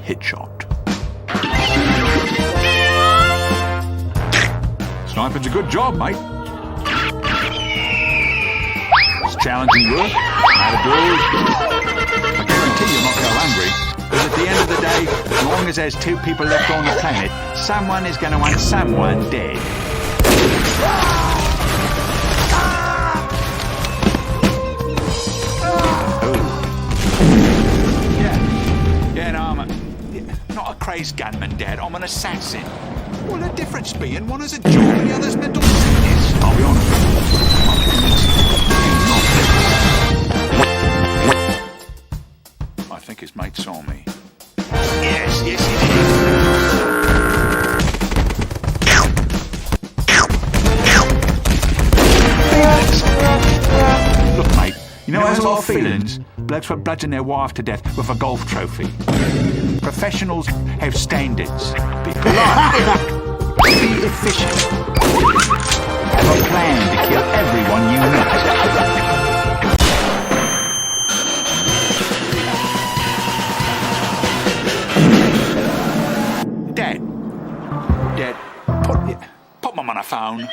Hit shot. Sniping's a good job, mate. It's challenging work. Outdoors. I guarantee you'll not go hungry. Because at the end of the day, as long as there's two people left on the planet, someone is going to want someone dead. Not a crazed gunman, Dad. I'm an assassin. Well, the difference being one has a job and the other's mental sickness. I'll be honest. I think his mate saw me. Yes, he did. Look, mate, you know how a lot of feelings? Blokes were bludgeon their wife to death with a golf trophy. Professionals have standards. Be polite. Be efficient. Have a plan to kill everyone you meet. Dad, put mum on a phone.